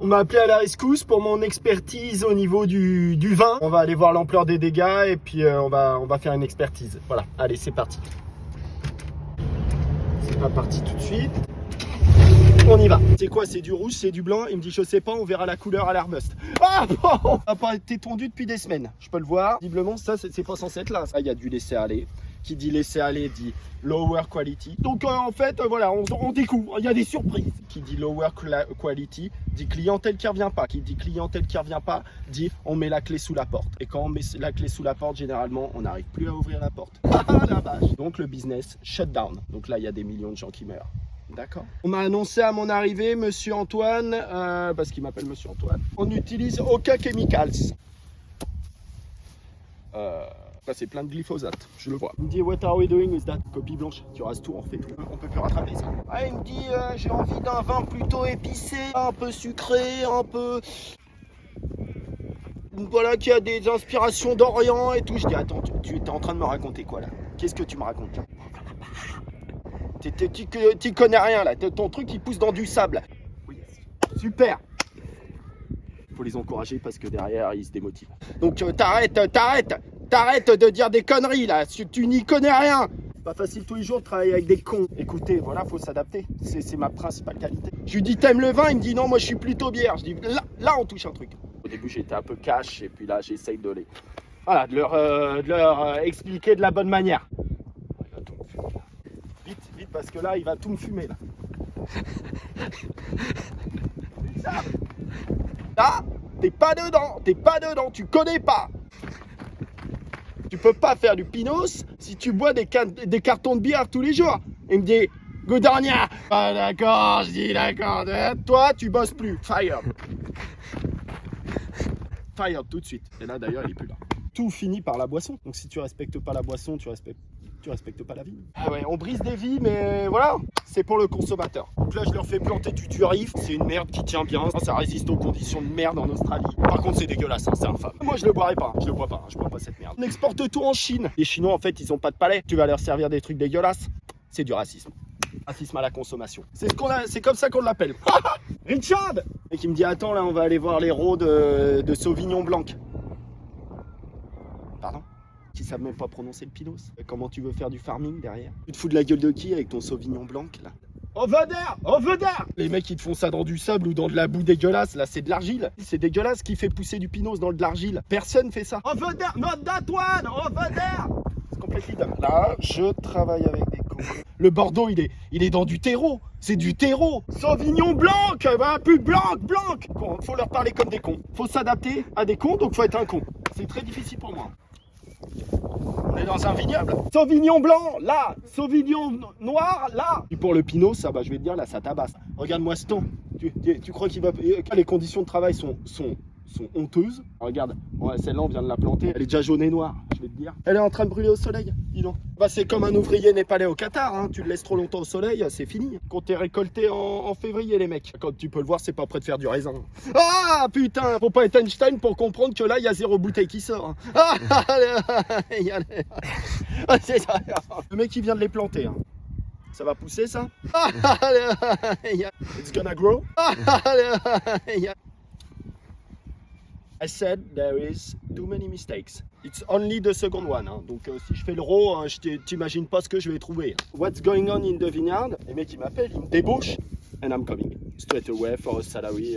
On m'a appelé à la rescousse pour mon expertise au niveau du vin. On va aller voir l'ampleur des dégâts et puis on va faire une expertise. Voilà, allez, c'est parti. C'est pas parti tout de suite. On y va. C'est quoi? C'est du rouge, c'est du blanc? Il me dit je sais pas, on verra la couleur à l'arbust. Ah bon, ça n'a pas été tondu depuis des semaines. Je peux le voir. Visiblement, ça c'est pas censé être là. Ça, il y a du laisser aller. Qui dit laisser aller dit lower quality. Donc en fait, voilà, on découvre. Il y a des surprises. Qui dit lower quality dit clientèle qui revient pas. Qui dit clientèle qui revient pas dit on met la clé sous la porte. Et quand on met la clé sous la porte, généralement, on n'arrive plus à ouvrir la porte. Ah la vache. Donc le business shut down. Donc là, il y a des millions de gens qui meurent. D'accord. On m'a annoncé à mon arrivée, Monsieur Antoine, parce qu'il m'appelle Monsieur Antoine, on n'utilise aucun chemicals. Là, c'est plein de glyphosate, je le vois. Il me dit, what are we doing with that? Copie blanche, tu rases tout, on refait tout. On peut plus rattraper ça. Ah, il me dit, j'ai envie d'un vin plutôt épicé, un peu sucré, un peu... Voilà, qui a des inspirations d'Orient et tout. Je dis, attends, tu es en train de me raconter quoi là? Qu'est-ce que tu me racontes là? Tu connais rien là, ton truc il pousse dans du sable. Oui, super. Faut les encourager parce que derrière ils se démotivent. Donc t'arrêtes de dire des conneries là, tu n'y connais rien. C'est pas facile tous les jours de travailler avec des cons. Écoutez, voilà, faut s'adapter, c'est ma principale qualité. Je lui dis t'aimes le vin, il me dit non moi je suis plutôt bière. Je dis là on touche un truc. Au début j'étais un peu cash et puis là j'essaye de leur expliquer de la bonne manière. Vite parce que là il va tout me fumer là. Là, t'es pas dedans, tu connais pas. Tu peux pas faire du Pinos si tu bois des cartons de bière tous les jours. Il me dit, Goudarnia. Ah d'accord, je dis d'accord. Toi, tu bosses plus. Fire. Fire tout de suite. Et là d'ailleurs, il est plus là. Tout finit par la boisson. Donc si tu respectes pas la boisson, tu respectes pas la vie. Ah ouais, on brise des vies, mais voilà, c'est pour le consommateur. Donc là, je leur fais planter du turif. C'est une merde qui tient bien. Ça résiste aux conditions de merde en Australie. Par contre, c'est dégueulasse, hein, c'est infâme. Moi, je le boirai pas. Je le bois pas. Je bois pas cette merde. On exporte tout en Chine. Les Chinois, en fait, ils ont pas de palais. Tu vas leur servir des trucs dégueulasses. C'est du racisme. Racisme à la consommation. C'est comme ça qu'on l'appelle. Richard! Et qui me dit, attends, là, on va aller voir les rots de Sauvignon Blanc. Pardon? Qui savent même pas prononcer le Pinos. Comment tu veux faire du farming derrière? Tu te fous de la gueule de qui avec ton Sauvignon Blanc là? Over there! Les mecs ils te font ça dans du sable ou dans de la boue dégueulasse, là c'est de l'argile. C'est dégueulasse qui fait pousser du Pinos dans de l'argile. Personne fait ça. Over there, not that one! Over there! C'est complètement dingue. Là, je travaille avec des cons. Le Bordeaux il est dans du terreau. C'est du terreau. Sauvignon Blanc! Bah, plus blanc! Faut leur parler comme des cons. Faut s'adapter à des cons, donc faut être un con. C'est très difficile pour moi. On est dans un vignoble. Sauvignon blanc, là. Sauvignon noir, là. Et pour le Pinot, ça, bah, je vais te dire, là, ça tabasse. Regarde-moi ce temps. Tu crois qu'il va... Les conditions de travail sont honteuses. Regarde, ouais, celle-là, on vient de la planter. Elle est déjà jaune et noire, je vais te dire. Elle est en train de brûler au soleil, dis donc. Bah, c'est comme un ouvrier népalais au Qatar. Hein. Tu le laisses trop longtemps au soleil, c'est fini. Quand t'es récolté en février, les mecs. Quand tu peux le voir, c'est pas prêt de faire du raisin. Ah, putain, faut pas être Einstein pour comprendre que là, il y a 0 bouteille qui sort. Ah, c'est ça. Le mec, il vient de les planter. Hein. Ça va pousser, ça? It's gonna grow. I said there is too many mistakes. It's only the second one. Hein. Donc si je fais le raw, hein, t'imagines pas ce que je vais trouver. What's going on in the vineyard? Les mecs ils m'appellent, ils me débauchent. And I'm coming straight away for a salary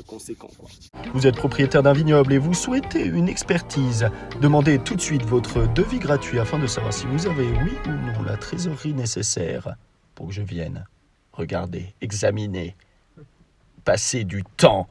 conséquent. Quoi. Vous êtes propriétaire d'un vignoble et vous souhaitez une expertise. Demandez tout de suite votre devis gratuit afin de savoir si vous avez, oui ou non, la trésorerie nécessaire pour que je vienne regarder, examiner, passer du temps